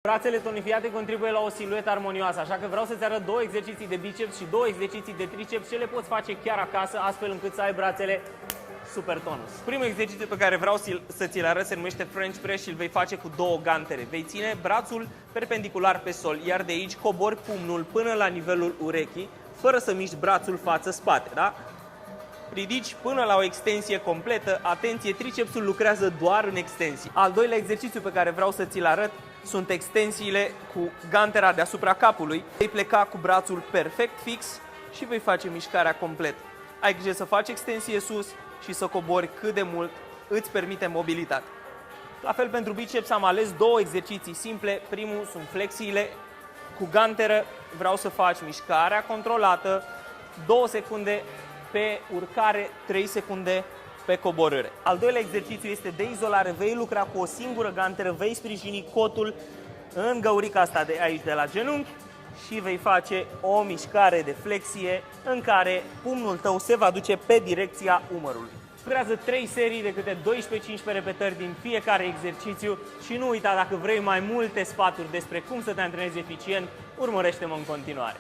Brațele tonifiate contribuie la o siluetă armonioasă, așa că vreau să-ți arăt două exerciții de biceps și două exerciții de triceps ce le poți face chiar acasă, astfel încât să ai brațele super tonus. Primul exercițiu pe care vreau să ți-l arăt se numește French Press și îl vei face cu două gantere. Vei ține brațul perpendicular pe sol, iar de aici cobori pumnul până la nivelul urechii, fără să miști brațul față-spate, da? Ridici până la o extensie completă. Atenție, tricepsul lucrează doar în extensii. Al doilea exercițiu pe care vreau să ți-l arăt sunt extensiile cu gantera deasupra capului. Vei pleca cu brațul perfect fix și vei face mișcarea complet. Ai grijă să faci extensie sus și să cobori cât de mult îți permite mobilitate. La fel pentru biceps am ales două exerciții simple. Primul sunt flexiile cu ganteră. Vreau să faci mișcarea controlată, 2 secunde pe urcare, 3 secunde pe coborâre. Al doilea exercițiu este de izolare. Vei lucra cu o singură ganteră, vei sprijini cotul în găurica asta de aici, de la genunchi, și vei face o mișcare de flexie în care pumnul tău se va duce pe direcția umărului. Lucrează 3 serii de câte 12-15 repetări din fiecare exercițiu și nu uita, dacă vrei mai multe sfaturi despre cum să te antrenezi eficient, urmărește-mă în continuare.